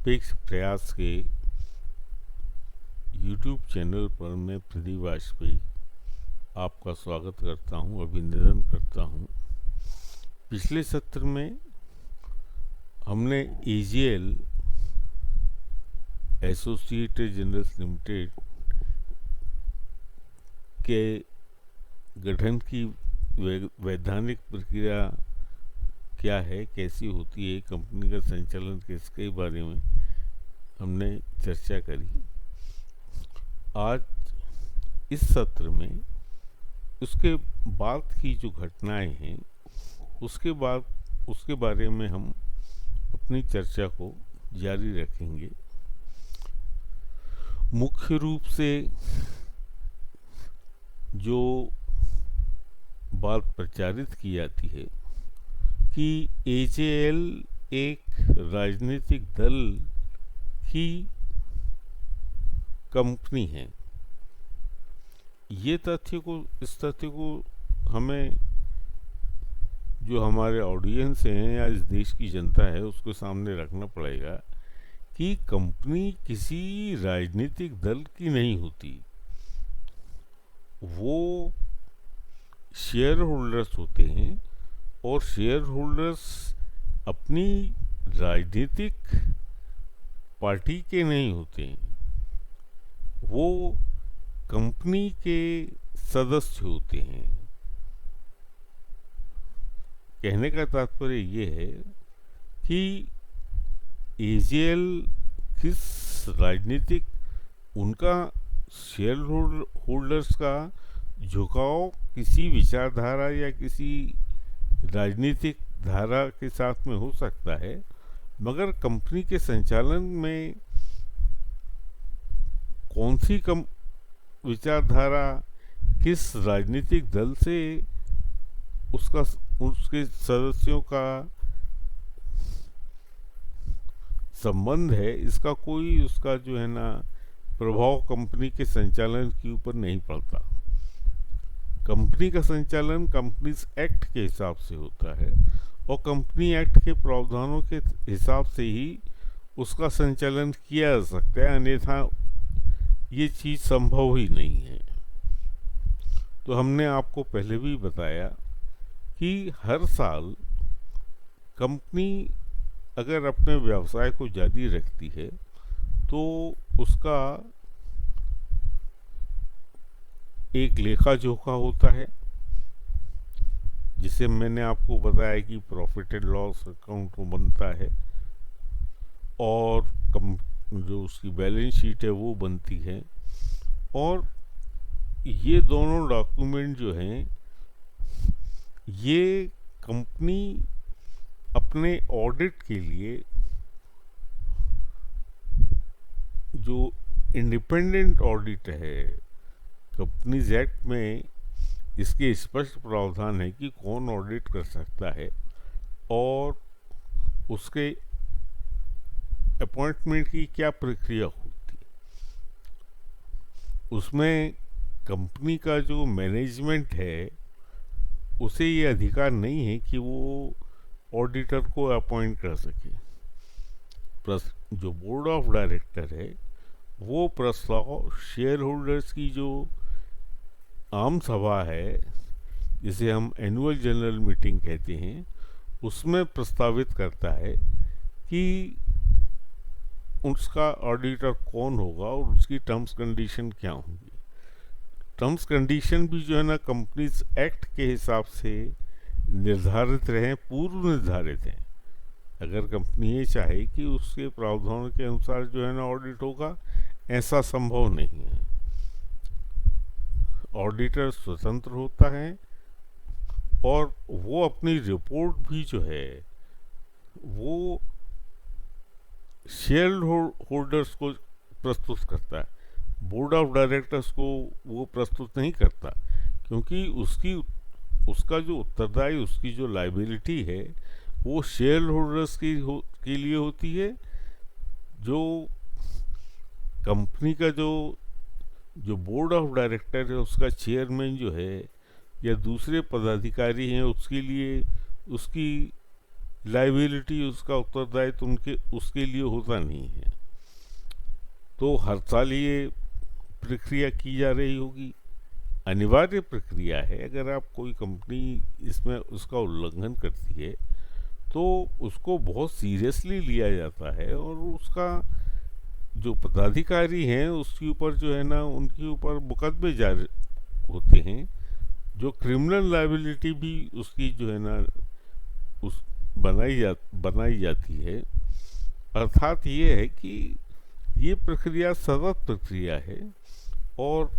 निरपेक्ष प्रयास के यूट्यूब चैनल पर मैं प्रदीप वाजपेयी आपका स्वागत करता हूं, अभिनंदन करता हूं। पिछले सत्र में हमने एजीएल एसोसिएटेड जनरल्स लिमिटेड के गठन की वैधानिक प्रक्रिया क्या है, कैसी होती है, कंपनी का संचालन किसके बारे में हमने चर्चा करी। आज इस सत्र में उसके बाद की जो घटनाएं हैं उसके बारे में हम अपनी चर्चा को जारी रखेंगे। मुख्य रूप से जो बात प्रचारित की जाती है कि एजेएल एक राजनीतिक दल की कंपनी है। इस तथ्य को हमें, जो हमारे ऑडियंस हैं या इस देश की जनता है, उसको सामने रखना पड़ेगा कि कंपनी किसी राजनीतिक दल की नहीं होती। वो शेयर होल्डर्स होते हैं और शेयर होल्डर्स अपनी राजनीतिक पार्टी के नहीं होते हैं, वो कंपनी के सदस्य होते हैं। कहने का तात्पर्य ये है कि एजीएल किस राजनीतिक, उनका शेयर होल्डर्स का झुकाव किसी विचारधारा या किसी राजनीतिक धारा के साथ में हो सकता है, मगर कंपनी के संचालन में कौन सी विचारधारा किस राजनीतिक दल से उसके सदस्यों का संबंध है, इसका कोई उसका जो है ना प्रभाव कंपनी के संचालन के ऊपर नहीं पड़ता। कंपनी का संचालन कंपनीज एक्ट के हिसाब से होता है और कंपनी एक्ट के प्रावधानों के हिसाब से ही उसका संचालन किया जा सकता है, अन्यथा ये चीज़ संभव ही नहीं है। तो हमने आपको पहले भी बताया कि हर साल कंपनी अगर अपने व्यवसाय को जारी रखती है तो उसका एक लेखा जोखा होता है, जिसे मैंने आपको बताया कि प्रॉफिट एंड लॉस अकाउंट बनता है और जो उसकी बैलेंस शीट है वो बनती है। और ये दोनों डॉक्यूमेंट जो हैं, ये कंपनी अपने ऑडिट के लिए जो इंडिपेंडेंट ऑडिट है, कंपनीज एक्ट में इसके स्पष्ट प्रावधान है कि कौन ऑडिट कर सकता है और उसके अपॉइंटमेंट की क्या प्रक्रिया होती है। उसमें कंपनी का जो मैनेजमेंट है उसे ये अधिकार नहीं है कि वो ऑडिटर को अपॉइंट कर सके। प्लस जो बोर्ड ऑफ डायरेक्टर है वो प्रस्ताव शेयर होल्डर्स की जो आम सभा है, जिसे हम एनुअल जनरल मीटिंग कहते हैं, उसमें प्रस्तावित करता है कि उसका ऑडिटर कौन होगा और उसकी टर्म्स कंडीशन क्या होंगी। टर्म्स कंडीशन भी जो है ना कंपनीज एक्ट के हिसाब से निर्धारित रहें, पूर्व निर्धारित हैं। अगर कंपनी ये चाहे कि उसके प्रावधानों के अनुसार जो है ना ऑडिट होगा, ऐसा संभव नहीं है। ऑडिटर स्वतंत्र होता है और वो अपनी रिपोर्ट भी जो है वो शेयर होल्डर्स को प्रस्तुत करता है, बोर्ड ऑफ डायरेक्टर्स को वो प्रस्तुत नहीं करता, क्योंकि उसका जो उत्तरदायी, उसकी जो लायबिलिटी है वो शेयर होल्डर्स के लिए होती है। जो कंपनी का जो बोर्ड ऑफ डायरेक्टर है, उसका चेयरमैन जो है या दूसरे पदाधिकारी हैं, उसके लिए उसकी लायबिलिटी, उसका उत्तरदायित्व उनके उसके लिए होता नहीं है। तो हर साल ये प्रक्रिया की जा रही होगी, अनिवार्य प्रक्रिया है। अगर आप कोई कंपनी इसमें उसका उल्लंघन करती है तो उसको बहुत सीरियसली लिया जाता है, और उसका जो पदाधिकारी हैं उसके ऊपर जो है ना, उनके ऊपर मुकदमे जारी होते हैं, जो क्रिमिनल लायबिलिटी भी उसकी जो है ना उस बनाई जाती है। अर्थात ये है कि ये प्रक्रिया सतत प्रक्रिया है, और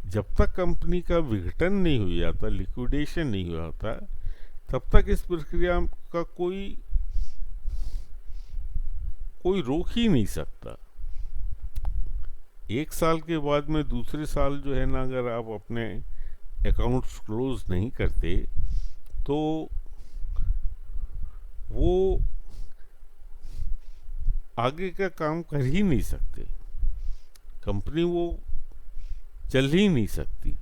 जब तक कंपनी का विघटन नहीं हो जाता, लिक्विडेशन नहीं हो जाता, तब तक इस प्रक्रिया का कोई रोक ही नहीं सकता। एक साल के बाद में दूसरे साल जो है ना, अगर आप अपने अकाउंट्स क्लोज नहीं करते तो वो आगे का काम कर ही नहीं सकते, कंपनी वो चल ही नहीं सकती।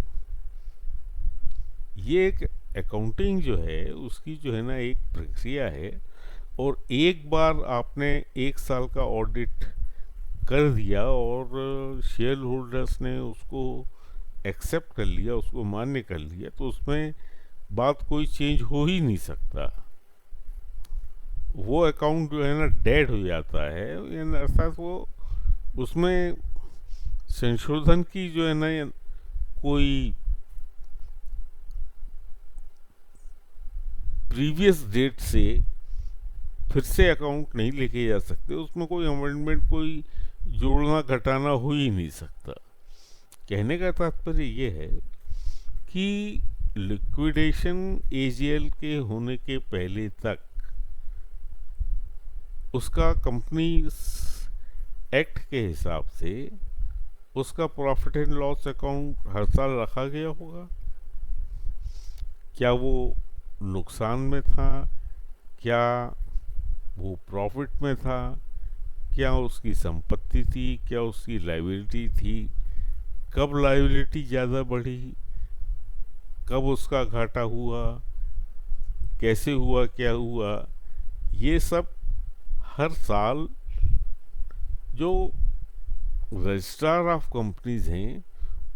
ये एक अकाउंटिंग जो है उसकी जो है ना एक प्रक्रिया है, और एक बार आपने एक साल का ऑडिट कर दिया और शेयर होल्डर्स ने उसको एक्सेप्ट कर लिया, उसको मान्य कर लिया, तो उसमें बात कोई चेंज हो ही नहीं सकता। वो अकाउंट जो है ना डेड हो जाता है, अर्थात वो उसमें संशोधन की जो है ना कोई प्रीवियस डेट से फिर से अकाउंट नहीं लेके जा सकते, उसमें कोई अमेंडमेंट, कोई जोड़ना घटाना हो ही नहीं सकता। कहने का तात्पर्य ये है कि लिक्विडेशन एजीएल के होने के पहले तक उसका कंपनी एक्ट के हिसाब से उसका प्रॉफिट एंड लॉस अकाउंट हर साल रखा गया होगा। क्या वो नुकसान में था, क्या वो प्रॉफिट में था, क्या उसकी संपत्ति थी, क्या उसकी लायबिलिटी थी, कब लायबिलिटी ज़्यादा बढ़ी, कब उसका घाटा हुआ, कैसे हुआ, क्या हुआ, ये सब हर साल जो रजिस्ट्रार ऑफ कंपनीज हैं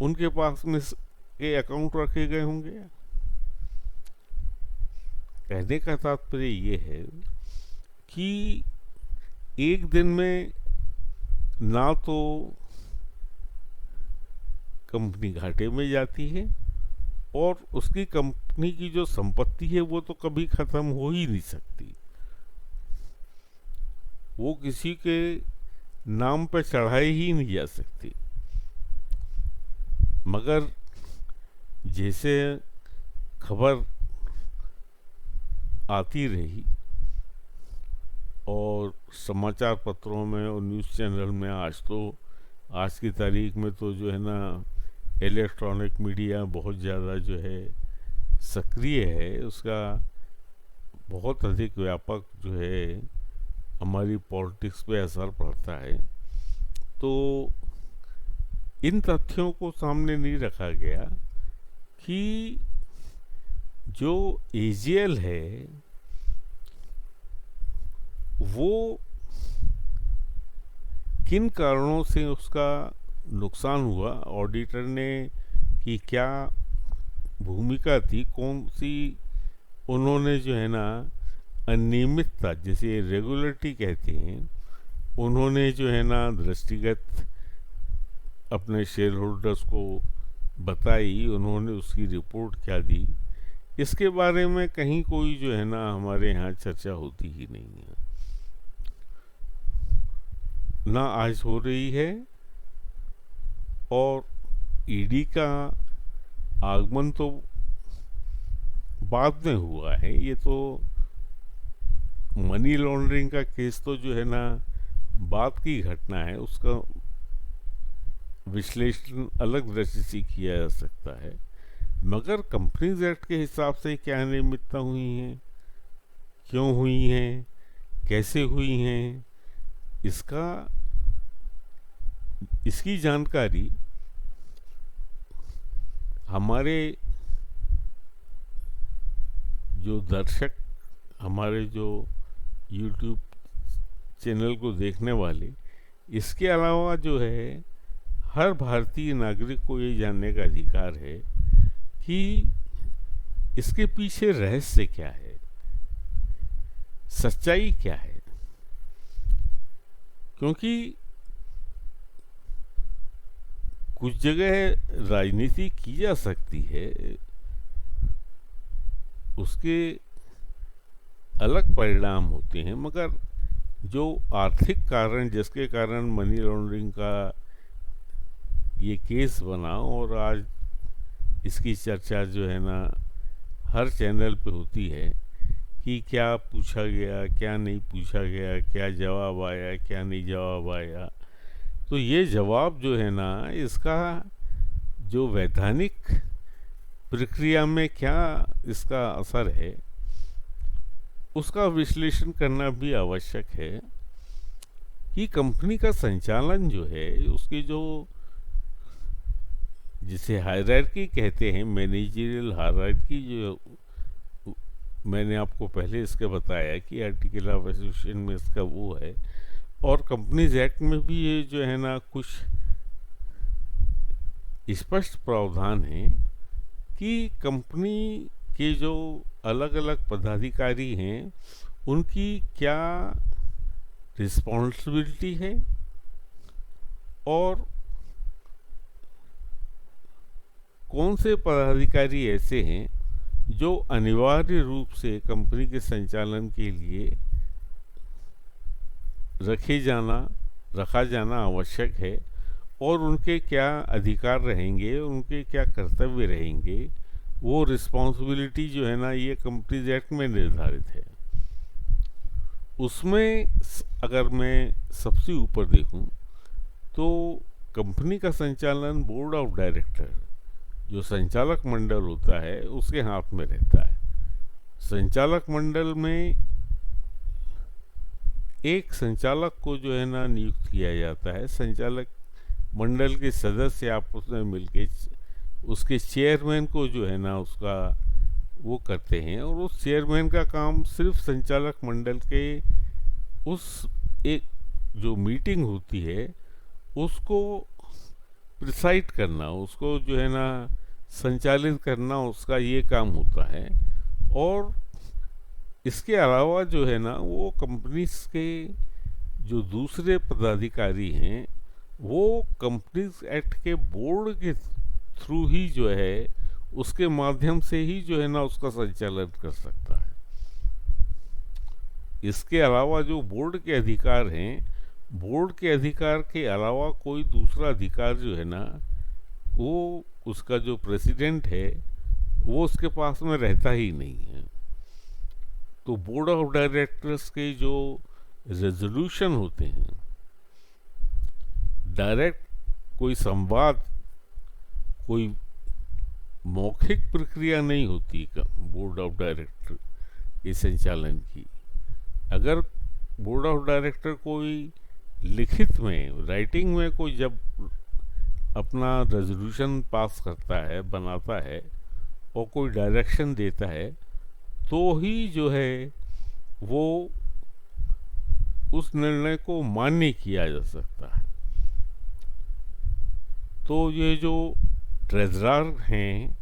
उनके पास में के अकाउंट रखे गए होंगे। कहने का तात्पर्य ये है कि एक दिन में ना तो कंपनी घाटे में जाती है, और उसकी कंपनी की जो संपत्ति है वो तो कभी खत्म हो ही नहीं सकती, वो किसी के नाम पर चढ़ाई ही नहीं जा सकती। मगर जैसे खबर आती रही और समाचार पत्रों में और न्यूज़ चैनल में, आज की तारीख में तो जो है ना इलेक्ट्रॉनिक मीडिया बहुत ज़्यादा जो है सक्रिय है, उसका बहुत अधिक व्यापक जो है हमारी पॉलिटिक्स पे असर पड़ता है। तो इन तथ्यों को सामने नहीं रखा गया कि जो एजीएल है वो किन कारणों से उसका नुकसान हुआ, ऑडिटर ने की क्या भूमिका थी, कौन सी उन्होंने जो है ना अनियमितता, जैसे रेगुलरिटी कहते हैं, उन्होंने जो है ना दृष्टिगत अपने शेयर होल्डर्स को बताई, उन्होंने उसकी रिपोर्ट क्या दी, इसके बारे में कहीं कोई जो है ना हमारे यहाँ चर्चा होती ही नहीं है, ना आज हो रही है। और ईडी का आगमन तो बाद में हुआ है, ये तो मनी लॉन्ड्रिंग का केस तो जो है ना बाद की घटना है, उसका विश्लेषण अलग दृष्टि से किया जा सकता है। मगर कंपनीज एक्ट के हिसाब से क्या अनियमितता हुई हैं, क्यों हुई हैं, कैसे हुई हैं, इसकी जानकारी हमारे जो दर्शक हमारे जो YouTube चैनल को देखने वाले, इसके अलावा जो है हर भारतीय नागरिक को ये जानने का अधिकार है कि इसके पीछे रहस्य क्या है, सच्चाई क्या है। क्योंकि कुछ जगह राजनीति की जा सकती है, उसके अलग परिणाम होते हैं, मगर जो आर्थिक कारण जिसके कारण मनी लॉन्ड्रिंग का ये केस बना और आज इसकी चर्चा जो है ना हर चैनल पे होती है कि क्या पूछा गया, क्या नहीं पूछा गया, क्या जवाब आया, क्या नहीं जवाब आया। तो ये जवाब जो है ना, इसका जो वैधानिक प्रक्रिया में क्या इसका असर है, उसका विश्लेषण करना भी आवश्यक है कि कंपनी का संचालन जो है, उसकी जो जिसे हायरार्की कहते हैं, मैनेजरियल हायरार्की, जो मैंने आपको पहले इसके बताया कि आर्टिकल ऑफ एसोसिएशन में इसका वो है, और कंपनीज एक्ट में भी ये जो है ना कुछ स्पष्ट प्रावधान है कि कंपनी के जो अलग अलग पदाधिकारी हैं उनकी क्या रिस्पॉन्सिबिलिटी है और कौन से पदाधिकारी ऐसे हैं जो अनिवार्य रूप से कंपनी के संचालन के लिए रखा जाना आवश्यक है, और उनके क्या अधिकार रहेंगे, उनके क्या कर्तव्य रहेंगे, वो रिस्पॉन्सिबिलिटी जो है ना ये कंपनीज एक्ट में निर्धारित है। उसमें अगर मैं सबसे ऊपर देखूं तो कंपनी का संचालन बोर्ड ऑफ डायरेक्टर, जो संचालक मंडल होता है, उसके हाथ में रहता है। संचालक मंडल में एक संचालक को जो है ना नियुक्त किया जाता है। संचालक मंडल के सदस्य आपस में मिलके उसके चेयरमैन को जो है ना उसका वो करते हैं, और उस चेयरमैन का काम सिर्फ संचालक मंडल के उस एक जो मीटिंग होती है उसको प्रिसाइड करना, उसको जो है ना संचालित करना, उसका ये काम होता है। और इसके अलावा जो है ना वो कंपनीज के जो दूसरे पदाधिकारी हैं वो कंपनीज एक्ट के बोर्ड के थ्रू ही जो है उसके माध्यम से ही जो है ना उसका संचालन कर सकता है। इसके अलावा जो बोर्ड के अधिकार हैं, बोर्ड के अधिकार के अलावा कोई दूसरा अधिकार जो है ना वो उसका जो प्रेसिडेंट है वो उसके पास में रहता ही नहीं है। तो बोर्ड ऑफ डायरेक्टर्स के जो रेजोल्यूशन होते हैं, डायरेक्ट कोई संवाद, कोई मौखिक प्रक्रिया नहीं होती बोर्ड ऑफ डायरेक्टर के संचालन की। अगर बोर्ड ऑफ डायरेक्टर कोई लिखित में, राइटिंग में कोई जब अपना रेजोल्यूशन पास करता है, बनाता है और कोई डायरेक्शन देता है, तो ही जो है वो उस निर्णय को मान्य किया जा सकता है। तो ये जो ट्रेजरर हैं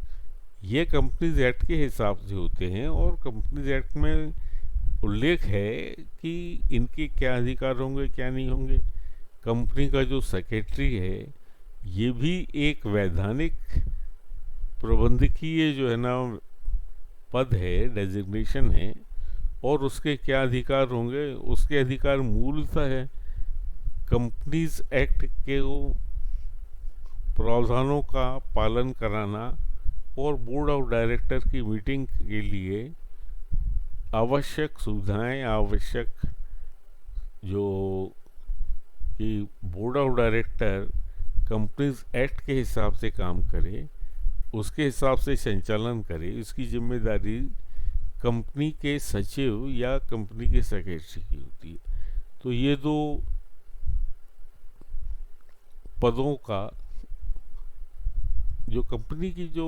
ये कंपनीज एक्ट के हिसाब से होते हैं, और कंपनीज एक्ट में उल्लेख है कि इनके क्या अधिकार होंगे, क्या नहीं होंगे। कंपनी का जो सेक्रेटरी है ये भी एक वैधानिक प्रबंधकीय जो है ना पद है, डेजिग्नेशन है, और उसके क्या अधिकार होंगे, उसके अधिकार मूलतः है कंपनीज एक्ट के प्रावधानों का पालन कराना और बोर्ड ऑफ डायरेक्टर की मीटिंग के लिए आवश्यक सुविधाएं, आवश्यक जो कि board of director companies act के हिसाब से काम करे, उसके हिसाब से संचालन करे, इसकी जिम्मेदारी कंपनी के सचिव या कंपनी के सेक्रेटरी की होती है। तो ये दो पदों का जो कंपनी की जो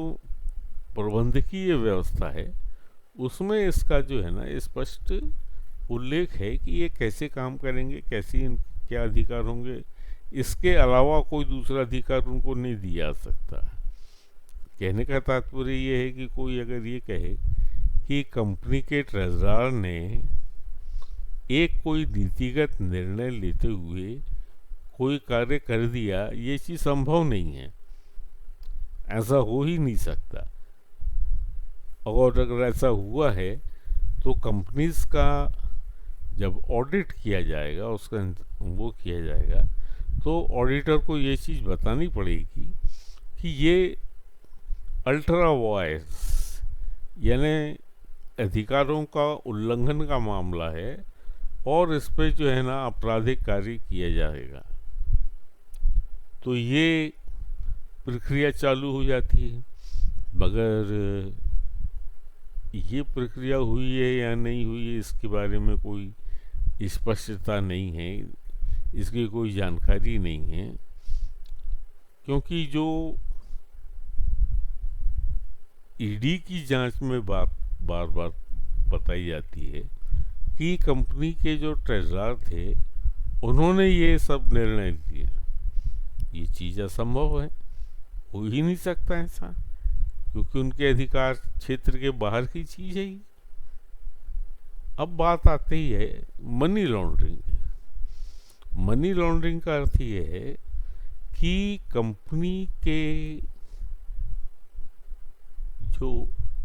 प्रबंधकीय व्यवस्था है उसमें इसका जो है ना स्पष्ट उल्लेख है कि ये कैसे काम करेंगे, कैसे इनके क्या अधिकार होंगे, इसके अलावा कोई दूसरा अधिकार उनको नहीं दिया जा सकता। कहने का तात्पर्य ये है कि कोई अगर ये कहे कि कंपनी के ट्रेजरार ने एक कोई नीतिगत निर्णय लेते हुए कोई कार्य कर दिया, ये चीज़ संभव नहीं है, ऐसा हो ही नहीं सकता। और अगर ऐसा हुआ है तो कंपनीज का जब ऑडिट किया जाएगा, उसका वो किया जाएगा, तो ऑडिटर को ये चीज़ बतानी पड़ेगी कि ये अल्ट्रा वायस यानी अधिकारों का उल्लंघन का मामला है और इस पे जो है ना आपराधिक कार्य किया जाएगा। तो ये प्रक्रिया चालू हो जाती है। मगर ये प्रक्रिया हुई है या नहीं हुई है इसके बारे में कोई स्पष्टता नहीं है, इसकी कोई जानकारी नहीं है, क्योंकि जो ईडी की जांच में बात बार बार बताई जाती है कि कंपनी के जो ट्रेजरार थे उन्होंने ये सब निर्णय लिए। ये चीज़ असंभव है, हो ही नहीं सकता ऐसा, क्योंकि उनके अधिकार क्षेत्र के बाहर की चीज़ है ये। अब बात आती है मनी लॉन्ड्रिंग। मनी लॉन्ड्रिंग का अर्थ ये है कि कंपनी के जो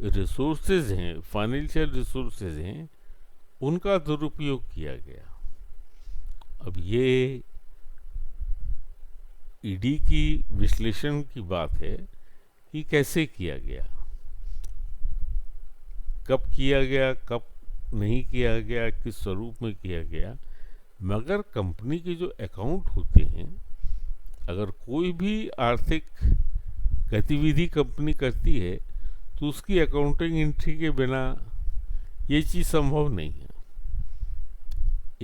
रिसोर्सेज हैं, फाइनेंशियल रिसोर्सेज हैं, उनका दुरुपयोग किया गया। अब ये ईडी की विश्लेषण की बात है कि कैसे किया गया, कब किया गया, कब नहीं किया गया, किस स्वरूप में किया गया। मगर कंपनी के जो अकाउंट होते हैं, अगर कोई भी आर्थिक गतिविधि कंपनी करती है तो उसकी अकाउंटिंग एंट्री के बिना ये चीज़ संभव नहीं है।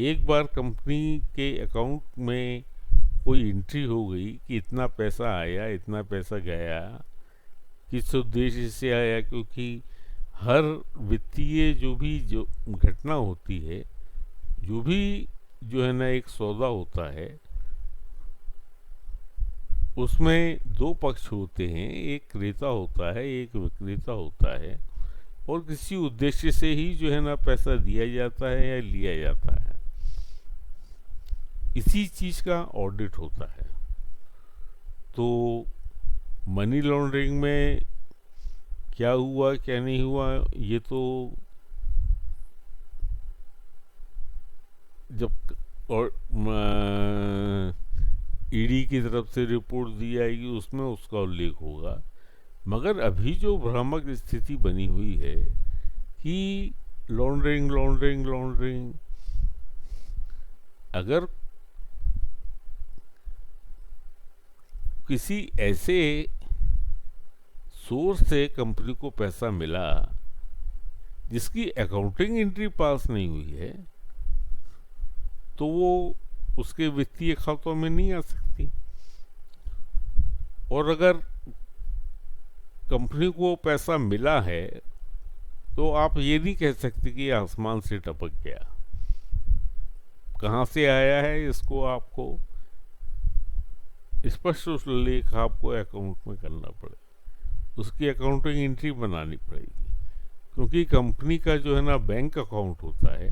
एक बार कंपनी के अकाउंट में कोई एंट्री हो गई कि इतना पैसा आया, इतना पैसा गया, किस उद्देश्य से आया, क्योंकि हर वित्तीय जो घटना होती है, जो भी जो है ना एक सौदा होता है, उसमें दो पक्ष होते हैं, एक क्रेता होता है, एक विक्रेता होता है, और किसी उद्देश्य से ही जो है ना पैसा दिया जाता है या लिया जाता है। इसी चीज़ का ऑडिट होता है। तो मनी लॉन्ड्रिंग में क्या हुआ क्या नहीं हुआ, ये तो जब और ईडी की तरफ से रिपोर्ट दी जाएगी उसमें उसका उल्लेख होगा। मगर अभी जो भ्रामक स्थिति बनी हुई है कि लॉन्ड्रिंग लॉन्ड्रिंग लॉन्ड्रिंग, अगर किसी ऐसे सोर्स से कंपनी को पैसा मिला जिसकी अकाउंटिंग एंट्री पास नहीं हुई है, तो वो उसके वित्तीय खातों में नहीं आ सकती। और अगर कंपनी को पैसा मिला है तो आप ये नहीं कह सकते कि आसमान से टपक गया। कहाँ से आया है इसको आपको स्पष्ट उल्लेख आपको अकाउंट में करना पड़ेगा, उसकी अकाउंटिंग एंट्री बनानी पड़ेगी, क्योंकि कंपनी का जो है ना बैंक अकाउंट होता है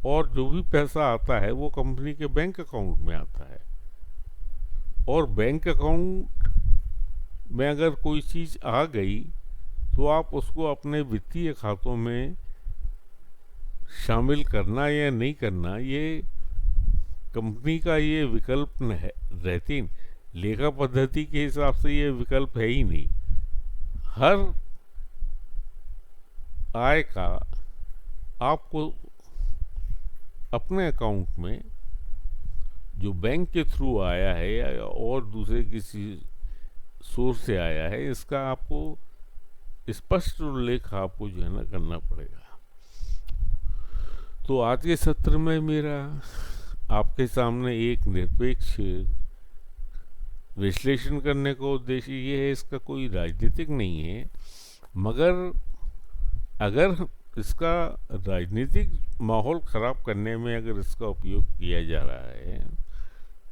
और जो भी पैसा आता है वो कंपनी के बैंक अकाउंट में आता है। और बैंक अकाउंट में अगर कोई चीज़ आ गई तो आप उसको अपने वित्तीय खातों में शामिल करना या नहीं करना, ये कंपनी का ये विकल्प रहती। लेखा पद्धति के हिसाब से ये विकल्प है ही नहीं। हर आय का आपको अपने अकाउंट में जो बैंक के थ्रू आया है या और दूसरे किसी सोर्स से आया है, इसका आपको स्पष्ट उल्लेख आपको जो है ना करना पड़ेगा। तो आज के सत्र में मेरा आपके सामने एक निरपेक्ष विश्लेषण करने का उद्देश्य ये है, इसका कोई राजनीतिक नहीं है। मगर अगर इसका राजनीतिक माहौल खराब करने में अगर इसका उपयोग किया जा रहा है,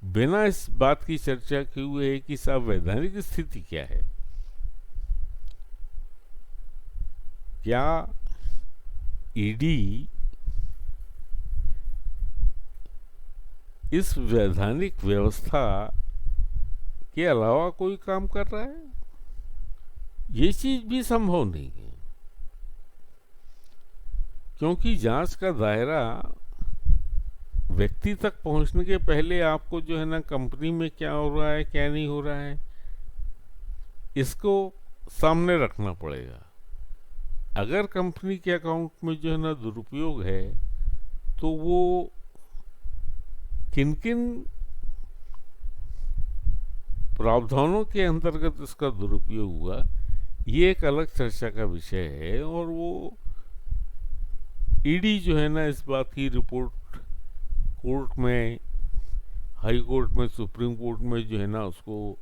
बिना इस बात की चर्चा किए हुए कि संवैधानिक स्थिति क्या है, क्या ईडी इस वैधानिक व्यवस्था के अलावा कोई काम कर रहा है, ये चीज भी संभव नहीं है। क्योंकि जांच का दायरा व्यक्ति तक पहुंचने के पहले आपको जो है ना कंपनी में क्या हो रहा है क्या नहीं हो रहा है, इसको सामने रखना पड़ेगा। अगर कंपनी के अकाउंट में जो है ना दुरुपयोग है, तो वो किन किन प्रावधानों के अंतर्गत इसका दुरुपयोग हुआ, ये एक अलग चर्चा का विषय है। और वो ईडी जो है ना इस बात की रिपोर्ट कोर्ट में, हाई कोर्ट में, सुप्रीम कोर्ट में जो है ना उसको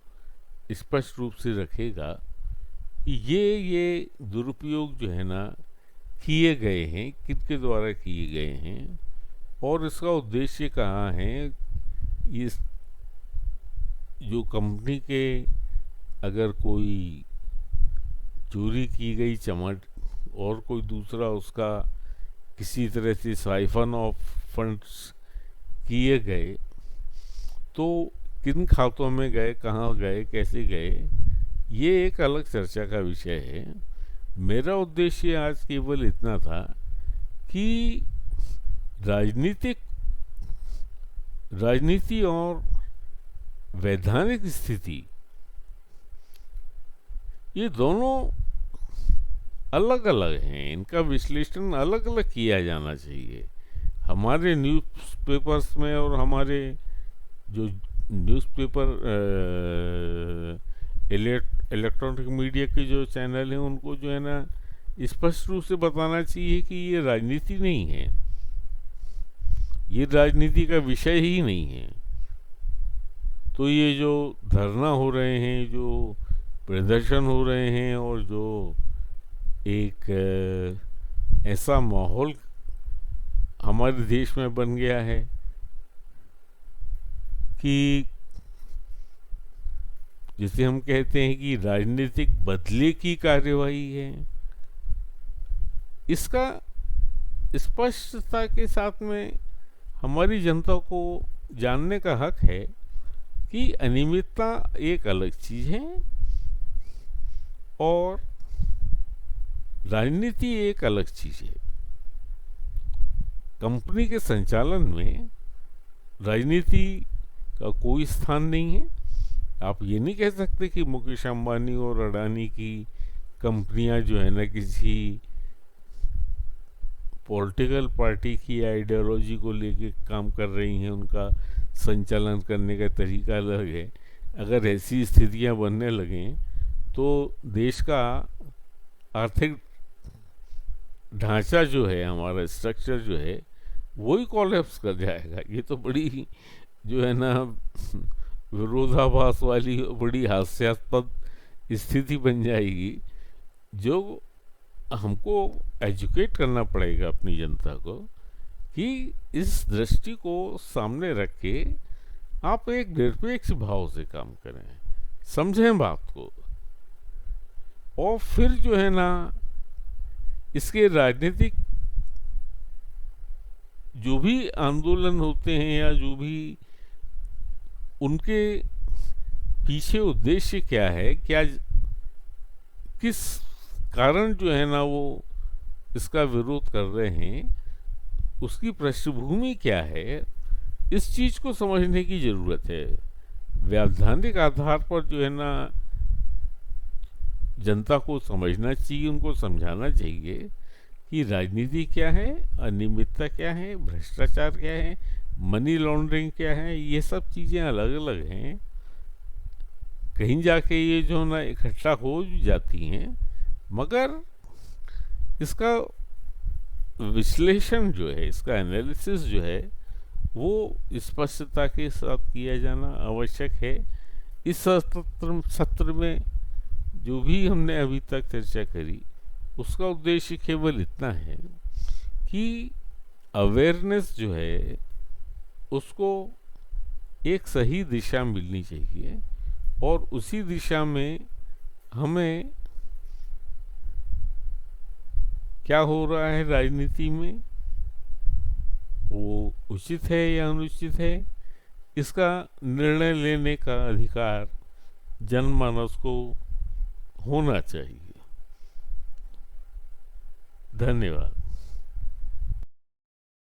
स्पष्ट रूप से रखेगा कि ये दुरुपयोग जो है ना किए गए हैं, किसके द्वारा किए गए हैं और इसका उद्देश्य कहाँ है। इस जो कंपनी के अगर कोई चोरी की गई चमट और कोई दूसरा उसका किसी तरह से साइफन ऑफ फंड्स किए गए, तो किन खातों में गए, कहाँ गए, कैसे गए, ये एक अलग चर्चा का विषय है। मेरा उद्देश्य आज केवल इतना था कि राजनीति और वैधानिक स्थिति, ये दोनों अलग अलग हैं, इनका विश्लेषण अलग अलग किया जाना चाहिए। हमारे न्यूज़पेपर्स में और हमारे जो न्यूज़पेपर इलेक्ट्रॉनिक मीडिया के जो चैनल हैं, उनको जो है ना स्पष्ट रूप से बताना चाहिए कि ये राजनीति नहीं है, ये राजनीति का विषय ही नहीं है। तो ये जो धरना हो रहे हैं, जो प्रदर्शन हो रहे हैं और जो एक ऐसा माहौल हमारे देश में बन गया है कि जिसे हम कहते हैं कि राजनीतिक बदले की कार्यवाही है, इसका स्पष्टता के साथ में हमारी जनता को जानने का हक है कि अनियमितता एक अलग चीज है और राजनीति एक अलग चीज है। कंपनी के संचालन में राजनीति का कोई स्थान नहीं है। आप ये नहीं कह सकते कि मुकेश अंबानी और अडानी की कंपनियां जो है ना किसी पॉलिटिकल पार्टी की आइडियोलॉजी को लेके काम कर रही हैं, उनका संचालन करने का तरीका अलग है। अगर ऐसी स्थितियां बनने लगें तो देश का आर्थिक ढांचा जो है, हमारा स्ट्रक्चर जो है, वही कोलैप्स कर जाएगा। ये तो बड़ी जो है ना विरोधाभास वाली बड़ी हास्यास्पद स्थिति बन जाएगी, जो हमको एजुकेट करना पड़ेगा अपनी जनता को कि इस दृष्टि को सामने रख के आप एक निरपेक्ष भाव से काम करें, समझें बात को, और फिर जो है ना इसके राजनीतिक जो भी आंदोलन होते हैं या जो भी उनके पीछे उद्देश्य क्या है, क्या किस कारण जो है ना वो इसका विरोध कर रहे हैं, उसकी पृष्ठभूमि क्या है, इस चीज को समझने की जरूरत है। वैधानिक आधार पर जो है ना जनता को समझना चाहिए, उनको समझाना चाहिए कि राजनीति क्या है, अनियमितता क्या है, भ्रष्टाचार क्या है, मनी लॉन्ड्रिंग क्या है। ये सब चीज़ें अलग अलग हैं। कहीं जाके ये जो ना इकट्ठा हो जाती हैं, मगर इसका विश्लेषण जो है, इसका एनालिसिस जो है, वो स्पष्टता के साथ किया जाना आवश्यक है। इस सत्र में जो भी हमने अभी तक चर्चा करी उसका उद्देश्य केवल इतना है कि अवेयरनेस जो है उसको एक सही दिशा मिलनी चाहिए, और उसी दिशा में हमें क्या हो रहा है राजनीति में, वो उचित है या अनुचित है, इसका निर्णय लेने का अधिकार जनमानस को होना चाहिए। धन्यवाद।